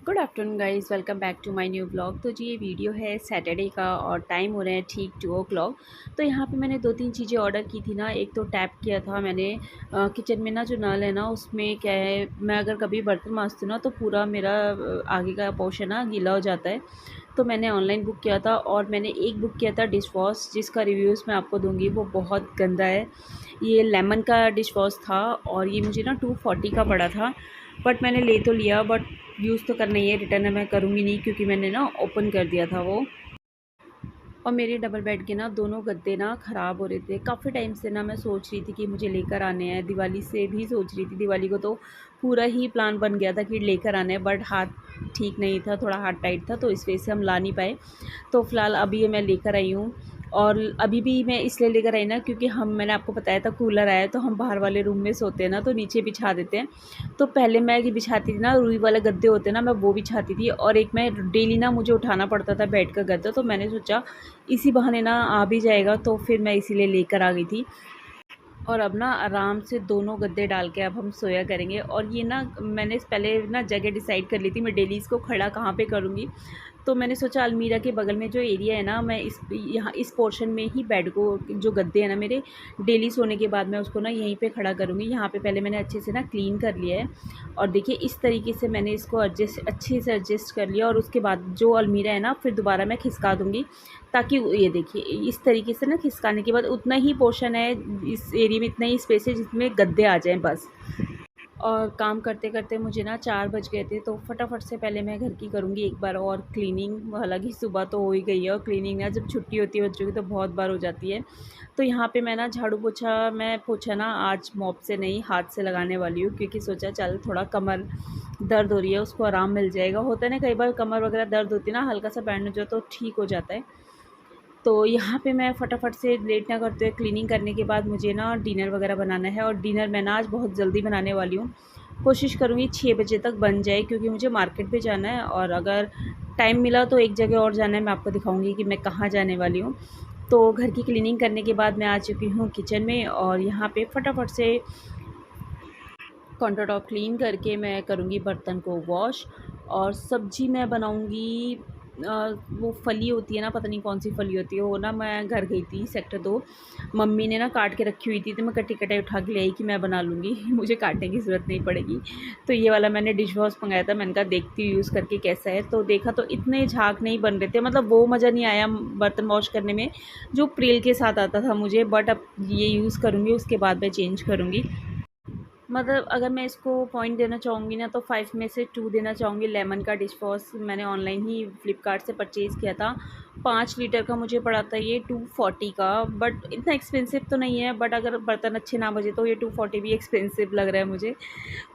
Good afternoon guys, welcome back to my new blog. तो जी ये वीडियो है सैटरडे का और टाइम हो रहा है ठीक 2 o'clock। तो यहाँ पे मैंने दो तीन चीज़ें ऑर्डर की थी ना। एक तो टैप किया था मैंने किचन में ना, जो नल है ना उसमें क्या है, मैं अगर कभी बर्तन मांजती हूँ ना तो पूरा मेरा आगे का पोर्शन ना गीला हो जाता है। तो मैंने ऑनलाइन बुक किया था और मैंने एक बुक किया था डिश वॉश, जिसका रिव्यूज़ मैं आपको दूँगी। वो बहुत गंदा है। ये लेमन का डिश वॉश था और ये मुझे ना 240 का पड़ा था। बट मैंने ले तो लिया, बट यूज़ तो करना ही है, रिटर्न मैं करूँगी नहीं क्योंकि मैंने ना ओपन कर दिया था वो। और मेरे डबल बेड के ना दोनों गद्दे ना ख़राब हो रहे थे। काफ़ी टाइम से ना मैं सोच रही थी कि मुझे लेकर आने हैं, दिवाली से भी सोच रही थी। दिवाली को तो पूरा ही प्लान बन गया था कि लेकर आने हैं, बट हाथ ठीक नहीं था, थोड़ा हाथ टाइट था, तो इस वजह से हम ला नहीं पाए। तो फ़िलहाल अभी ये मैं लेकर आई हूँ। और अभी भी मैं इसलिए लेकर आई ना क्योंकि मैंने आपको बताया था कूलर आया है, तो हम बाहर वाले रूम में सोते हैं ना, तो नीचे बिछा देते हैं। तो पहले मैं ये बिछाती थी ना, रुई वाले गद्दे होते हैं ना, मैं वो बिछाती थी। और एक मैं डेली ना मुझे उठाना पड़ता था बेड का गद्दा, तो मैंने सोचा इसी बहाने ना आ भी जाएगा, तो फिर मैं इसीलिए लेकर आ गई थी। और अब ना आराम से दोनों गद्दे डाल के अब हम सोया करेंगे। और ये ना मैंने पहले ना जगह डिसाइड कर ली थी, मैं डेली इसको खड़ा कहाँ पे करूँगी। तो मैंने सोचा अलमीरा के बगल में जो एरिया है ना, मैं इस पोर्शन में ही बेड को, जो गद्दे हैं ना मेरे, डेली सोने के बाद मैं उसको ना यहीं पे खड़ा करूँगी। यहाँ पे पहले मैंने अच्छे से ना क्लीन कर लिया है। और देखिए इस तरीके से मैंने इसको अच्छे से एडजस्ट कर लिया। और उसके बाद जो अलमीरा है ना, फिर दोबारा मैं खिसका दूँगी, ताकि ये देखिए इस तरीके से ना खिसकाने के बाद उतना ही पोर्शन है, इस एरिया में इतना ही स्पेस है जिसमें गद्दे आ जाएँ बस। और काम करते करते मुझे ना 4 बज गए थे, तो फटाफट से पहले मैं घर की करूँगी एक बार और क्लीनिंग। हालांकि सुबह तो हो ही गई है, और क्लीनिंग ना जब छुट्टी होती है बच्चों की तो बहुत बार हो जाती है। तो यहाँ पे मैं ना झाड़ू पोछा, मैं पोछा ना आज मॉप से नहीं हाथ से लगाने वाली हूँ, क्योंकि सोचा चल थोड़ा कमर दर्द हो रही है उसको आराम मिल जाएगा। होता है ना कई बार कमर वगैरह दर्द होती है ना, हल्का सा बैंड हो जाए तो ठीक हो जाता है। तो यहाँ पे मैं फटाफट से लेट ना करते हुए क्लीनिंग करने के बाद मुझे ना डिनर वगैरह बनाना है। और डिनर मैं ना आज बहुत जल्दी बनाने वाली हूँ। कोशिश करूँगी 6 बजे तक बन जाए, क्योंकि मुझे मार्केट भी जाना है। और अगर टाइम मिला तो एक जगह और जाना है, मैं आपको दिखाऊँगी कि मैं कहाँ जाने वाली हूँ। तो घर की क्लीनिंग करने के बाद मैं आ चुकी हूँ किचन में, और यहाँ पे फटाफट से काउंटर टॉप क्लीन करके मैं करूँगी बर्तन को वॉश। और सब्ज़ी मैं बनाऊँगी, वो फली होती है ना, पता नहीं कौन सी फली होती है वो ना, मैं घर गई थी सेक्टर 2, मम्मी ने ना काट के रखी हुई थी, तो मैं कटी कटाई उठा के ले आई कि मैं बना लूँगी मुझे काटने की ज़रूरत नहीं पड़ेगी। तो ये वाला मैंने डिश वॉश मंगाया था, मैंने कहा देखती हूँ यूज़ करके कैसा है। तो देखा तो इतने झाग नहीं बन रहे थे, मतलब वो मज़ा नहीं आया बर्तन वॉश करने में जो प्रिल के साथ आता था मुझे। बट अब ये यूज़ करूँगी, उसके बाद मैं चेंज करूँगी। मतलब अगर मैं इसको पॉइंट देना चाहूँगी ना, तो 5 में से 2 देना चाहूँगी। लेमन का डिश वॉश मैंने ऑनलाइन ही फ्लिपकार्ट से परचेज़ किया था। 5 लीटर का मुझे पड़ा था ये 240 का। बट इतना एक्सपेंसिव तो नहीं है, बट अगर बर्तन अच्छे ना बजे तो ये 240 भी एक्सपेंसिव लग रहा है मुझे।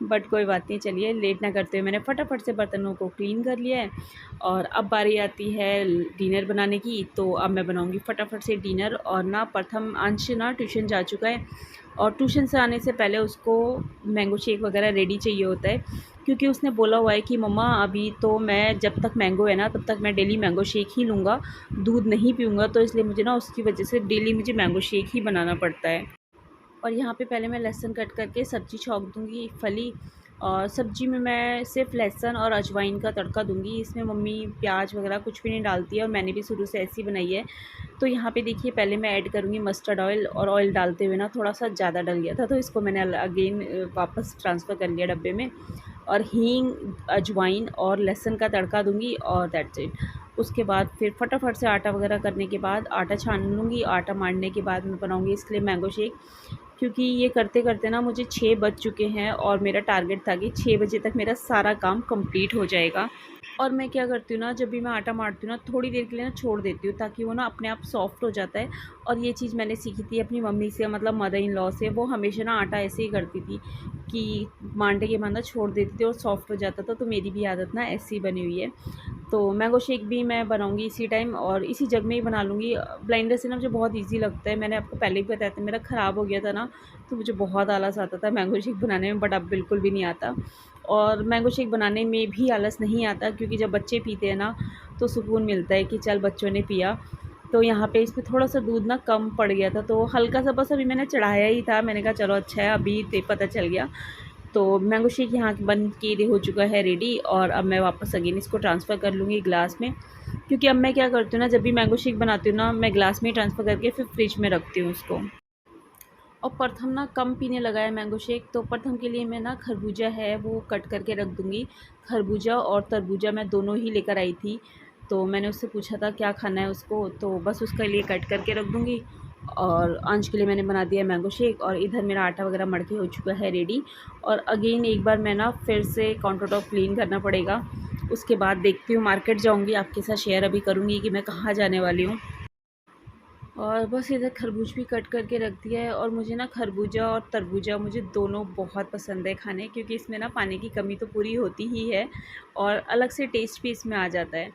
बट कोई बात नहीं, चलिए लेट ना करते हुए मैंने फटाफट से बर्तनों को क्लीन कर लिया है। और अब बारी आती है डिनर बनाने की। तो अब मैं बनाऊँगी फटाफट से डिनर। और ना प्रथम अंश ना ट्यूशन जा चुका है, और ट्यूशन से आने से पहले उसको मैंगो शेक वगैरह रेडी चाहिए होता है, क्योंकि उसने बोला हुआ है कि मम्मा अभी तो मैं, जब तक मैंगो है ना तब तक मैं डेली मैंगो शेक ही लूँगा, दूध नहीं पीऊँगा। तो इसलिए मुझे ना उसकी वजह से डेली मुझे मैंगो शेक ही बनाना पड़ता है। और यहाँ पे पहले मैं लहसुन कट करके सब्ज़ी छौंक दूँगी, फली। और सब्ज़ी में मैं सिर्फ लहसुन और अजवाइन का तड़का दूँगी, इसमें मम्मी प्याज वगैरह कुछ भी नहीं डालती है, और मैंने भी शुरू से ऐसी बनाई है। तो यहाँ पे देखिए पहले मैं ऐड करूँगी मस्टर्ड ऑयल, और ऑयल डालते हुए ना थोड़ा सा ज़्यादा डल गया था, तो इसको मैंने अगेन वापस ट्रांसफ़र कर लिया डब्बे में। और हींग, अजवाइन और लहसुन का तड़का दूँगी, और दैट्स इट। उसके बाद फिर फटाफट से आटा वगैरह करने के बाद आटा छान लूँगी। आटा मारने के बाद मैं बनाऊँगी इसके लिए मैंगो शेक। क्योंकि ये करते-करते ना मुझे 6 बज चुके हैं, और मेरा टारगेट था कि 6 बजे तक मेरा सारा काम कंप्लीट हो जाएगा। और मैं क्या करती हूँ ना, जब भी मैं आटा मारती हूँ ना, थोड़ी देर के लिए ना छोड़ देती हूँ, ताकि वो ना अपने आप सॉफ्ट हो जाता है। और ये चीज़ मैंने सीखी थी अपनी मम्मी से, मतलब मदर इन लॉ से। वो हमेशा ना आटा ऐसे ही करती थी कि मारने के बाद ना छोड़ देती थी और सॉफ्ट हो जाता था। तो मेरी भी आदत ना ऐसी बनी हुई है। तो मैंगो शेक भी मैं बनाऊँगी इसी टाइम, और इसी जग में ही बना लूँगी। ब्लेंडर से ना मुझे बहुत ईज़ी लगता है, मैंने आपको पहले भी बताया था, मेरा ख़राब हो गया था ना, तो मुझे बहुत आलस आता था मैंगो शेक बनाने में, बट अब बिल्कुल भी नहीं आता। और मैंगो शेक बनाने में भी आलस नहीं आता, क्योंकि जब बच्चे पीते हैं ना, तो सुकून मिलता है कि चल बच्चों ने पिया। तो यहाँ पे इसमें थोड़ा-सा दूध ना कम पड़ गया था, तो हल्का-सा बस अभी मैंने चढ़ाया ही था, मैंने कहा चलो अच्छा है, अभी ते पता चल गया। तो मैंगो शेक यहाँ बन के हो चुका है रेडी, और अब मैं वापस अगेन इसको ट्रांसफ़र कर लूँगी ग्लास में, क्योंकि अब मैं क्या करती हूँ ना, जब भी मैंगो शेक बनाती हूँ ना, मैं ग्लास में ही ट्रांसफ़र करके फिर फ्रिज में रखती हूँ उसको। और प्रथम ना कम पीने लगा है मैंगो शेक, तो प्रथम के लिए मैं ना खरबूजा है वो कट करके रख दूँगी। खरबूजा और तरबूजा मैं दोनों ही लेकर आई थी, तो मैंने उससे पूछा था क्या खाना है उसको, तो बस उसके लिए कट करके रख दूँगी। और अंश के लिए मैंने बना दिया मैंगो शेक, और इधर मेरा आटा वगैरह मढ़ के हो चुका है रेडी। और अगेन एक बार मैं ना फिर से काउंटर टॉप क्लीन करना पड़ेगा। उसके बाद देखती हूँ, मार्केट जाऊँगी, आपके साथ शेयर अभी करूँगी कि मैं कहाँ जाने वाली हूँ। और बस इधर खरबूज भी कट करके रख दिया है। और मुझे ना खरबूजा और तरबूजा मुझे दोनों बहुत पसंद है खाने, क्योंकि इसमें ना पानी की कमी तो पूरी होती ही है और अलग से टेस्ट भी इसमें आ जाता है।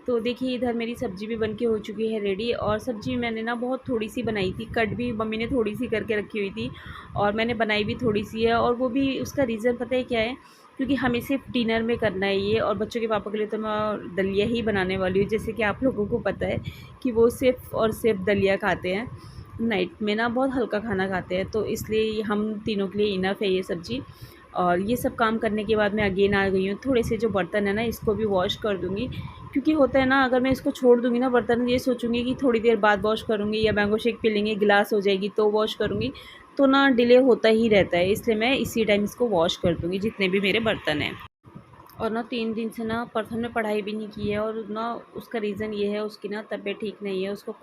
तो देखिए इधर मेरी सब्ज़ी भी बन के हो चुकी है रेडी, और सब्ज़ी मैंने ना बहुत थोड़ी सी बनाई थी, कट भी मम्मी ने थोड़ी सी करके रखी हुई थी और मैंने बनाई भी थोड़ी सी है। और वो भी उसका रीज़न पता है क्या है, क्योंकि हमें सिर्फ डिनर में करना है ये, और बच्चों के पापा के लिए तो मैं दलिया ही बनाने वाली हूँ, जैसे कि आप लोगों को पता है कि वो सिर्फ़ और सिर्फ दलिया खाते हैं। नाइट में ना बहुत हल्का खाना खाते हैं, तो इसलिए हम तीनों के लिए इनफ है ये सब्ज़ी। और ये सब काम करने के बाद मैं अगेन आ गई हूँ, थोड़े से जो बर्तन है ना इसको भी वॉश कर दूँगी, क्योंकि होता है ना अगर मैं इसको छोड़ दूँगी ना बर्तन, ये सोचूँगी कि थोड़ी देर बाद वॉश करूँगी या मैंगो शेक पी लेंगे, गिलास हो जाएगी तो वॉश करूँगी, तो ना डिले होता ही रहता है। इसलिए मैं इसी टाइम इसको वॉश कर दूँगी जितने भी मेरे बर्तन हैं। और ना 3 दिन से ना प्रथम ने पढ़ाई भी नहीं की है, और ना उसका रीज़न ये है, उसकी ना तबीयत ठीक नहीं है, उसको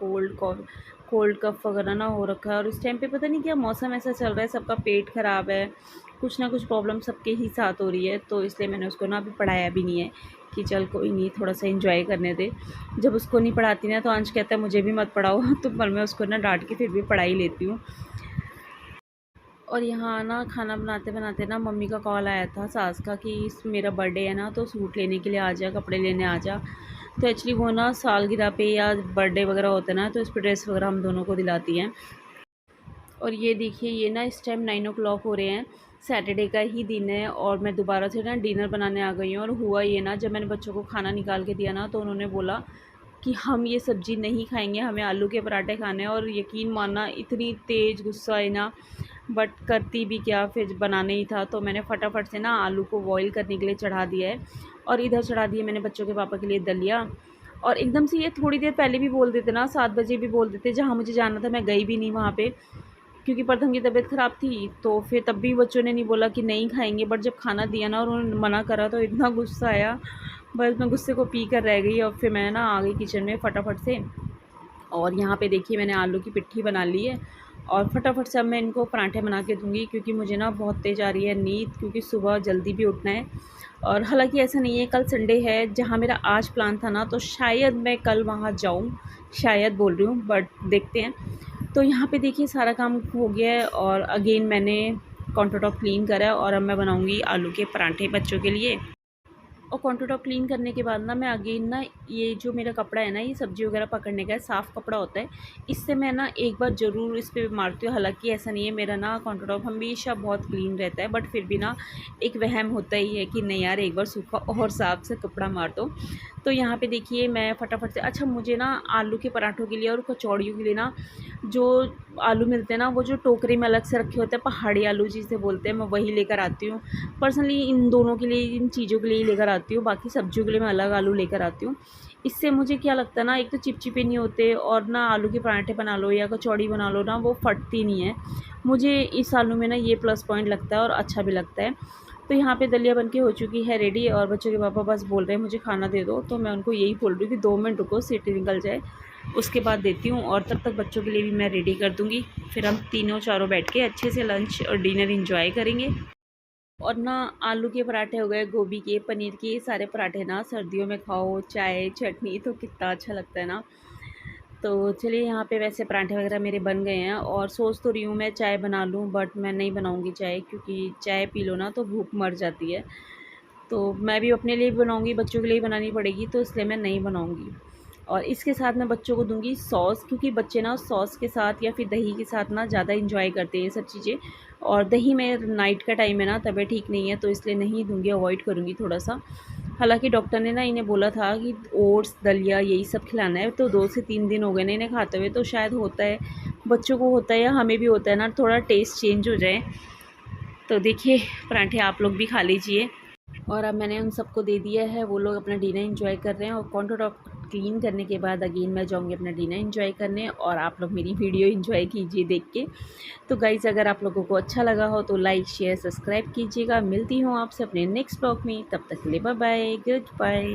कोल्ड कफ़ वगैरह ना हो रखा है। और इस टाइम पे पता नहीं क्या मौसम ऐसा चल रहा है, सबका पेट ख़राब है, कुछ ना कुछ प्रॉब्लम सबके ही साथ हो रही है। तो इसलिए मैंने उसको ना अभी पढ़ाया भी नहीं है कि चल कोई नहीं, थोड़ा सा एंजॉय करने दे। जब उसको नहीं पढ़ाती ना तो अंश कहता है मुझे भी मत पढ़ाओ तो पर मैं उसको ना डांट के फिर भी पढ़ा ही लेती हूँ। और यहाँ ना खाना बनाते बनाते ना मम्मी का कॉल आया था सास का कि मेरा बर्थडे है ना, तो सूट लेने के लिए आ जा, कपड़े लेने आ जा। तो एक्चुअली वो ना सालगिरह पे या बर्थडे वगैरह होता है ना, तो इस पर ड्रेस वगैरह हम दोनों को दिलाती हैं। और ये देखिए ये ना इस टाइम 9 o'clock हो रहे हैं, सैटरडे का ही दिन है, और मैं दोबारा से ना डिनर बनाने आ गई हूँ। और हुआ ये ना, जब मैंने बच्चों को खाना निकाल के दिया ना, तो उन्होंने बोला कि हम ये सब्ज़ी नहीं खाएंगे, हमें आलू के पराठे खाने हैं। और यकीन मानना इतनी तेज़ गुस्सा है ना, बट करती भी क्या, फिर बनाना ही था, तो मैंने फटाफट से ना आलू को बॉईल करने के लिए चढ़ा दिया है। और इधर चढ़ा दिया मैंने बच्चों के पापा के लिए दलिया। और एकदम से ये थोड़ी देर पहले भी बोल देते ना, 7 बजे भी बोल देते, जहाँ मुझे जाना था मैं गई भी नहीं वहाँ पे, क्योंकि प्रथम की तबीयत ख़राब थी। तो फिर तब भी बच्चों ने नहीं बोला कि नहीं खाएंगे, बट जब खाना दिया ना और उन्होंने मना करा तो इतना गुस्सा आया, बस मैं गुस्से को पी कर रह गई। और फिर मैं ना आ गई किचन में फटाफट से। और यहाँ पे देखिए मैंने आलू की पिट्ठी बना ली है, और फटाफट से अब मैं इनको पराठे बना के दूँगी, क्योंकि मुझे ना बहुत तेज़ आ रही है नींद, क्योंकि सुबह जल्दी भी उठना है। और हालांकि ऐसा नहीं है, कल संडे है, जहाँ मेरा आज प्लान था ना, तो शायद मैं कल वहाँ जाऊँ, शायद बोल रही हूँ, बट देखते हैं। तो यहाँ पे देखिए सारा काम हो गया है, और अगेन मैंने काउंटर टॉप क्लीन करा है, और अब मैं बनाऊँगी आलू के पराठे बच्चों के लिए। और काउंटर टॉप क्लीन करने के बाद ना मैं अगेन ना, ये जो मेरा कपड़ा है ना, ये सब्ज़ी वगैरह पकड़ने का है, साफ़ कपड़ा होता है, इससे मैं ना एक बार ज़रूर इस पे मारती हूँ। हालांकि ऐसा नहीं है, मेरा ना काउंटर टॉप हमेशा बहुत क्लीन रहता है, बट फिर भी ना एक वहम होता ही है कि नहीं यार एक बार सूखा और साफ़ से कपड़ा मार दो। तो यहाँ पे देखिए मैं फटाफट से, अच्छा मुझे ना आलू के पराठों के लिए और कचौड़ियों के लिए ना, जो आलू मिलते हैं ना, वो जो टोकरी में अलग से रखे होते हैं, पहाड़ी आलू जिसे बोलते हैं, मैं वही लेकर आती हूँ। पर्सनली इन दोनों के लिए, इन चीज़ों के लिए ही लेकर आती हूँ, बाकी सब्जियों के लिए मैं अलग आलू लेकर आती हूँ। इससे मुझे क्या लगता है ना, एक तो चिपचिपे नहीं होते, और ना आलू के पराठे बना लो या कचौड़ी बना लो ना, वो फटती नहीं है। मुझे इस आलू में ना ये प्लस पॉइंट लगता है और अच्छा भी लगता है। तो यहाँ पे दलिया बनके हो चुकी है रेडी, और बच्चों के पापा बस बोल रहे हैं मुझे खाना दे दो, तो मैं उनको यही बोल रही हूँ कि 2 मिनट रुको, सीटी निकल जाए, उसके बाद देती हूँ। और तब तक बच्चों के लिए भी मैं रेडी कर दूँगी, फिर हम तीनों चारों बैठ के अच्छे से लंच और डिनर इंजॉय करेंगे। और ना आलू के पराठे हो गए, गोभी के, पनीर के, ये सारे पराठे ना सर्दियों में खाओ, चाय चटनी, तो कितना अच्छा लगता है ना। तो चलिए यहाँ पे वैसे पराठे वगैरह मेरे बन गए हैं, और सोच तो रही हूँ मैं चाय बना लूँ, बट मैं नहीं बनाऊँगी चाय, क्योंकि चाय पी लो ना तो भूख मर जाती है। तो मैं भी अपने लिए भी बनाऊँगी, बच्चों के लिए भी बनानी पड़ेगी, तो इसलिए मैं नहीं बनाऊँगी। और इसके साथ मैं बच्चों को दूँगी सॉस, क्योंकि बच्चे ना सॉस के साथ या फिर दही के साथ ना ज़्यादा इंजॉय करते हैं ये सब चीज़ें। और दही में नाइट का टाइम है ना, तबीयत ठीक नहीं है, तो इसलिए नहीं दूँगी, अवॉइड करूँगी थोड़ा-सा। हालाँकि डॉक्टर ने ना इन्हें बोला था कि ओट्स, दलिया यही सब खिलाना है, तो 2 से 3 दिन हो गए ना इन्हें खाते हुए, तो शायद होता है, बच्चों को होता है या हमें भी होता है ना, थोड़ा टेस्ट चेंज हो जाए। तो देखिए पराठे आप लोग भी खा लीजिए। और अब मैंने उन सबको दे दिया है, वो लोग अपना डिनर एंजॉय कर रहे हैं और काउंटर टॉप क्लीन करने के बाद अगेन मैं जाऊंगी अपना डिनर एंजॉय करने और आप लोग मेरी वीडियो एंजॉय कीजिए देख के। तो गाइज़ अगर आप लोगों को अच्छा लगा हो तो लाइक शेयर सब्सक्राइब कीजिएगा। मिलती हूँ आपसे अपने नेक्स्ट ब्लॉग में, तब तक के लिए बाय बाय, गुड बाय।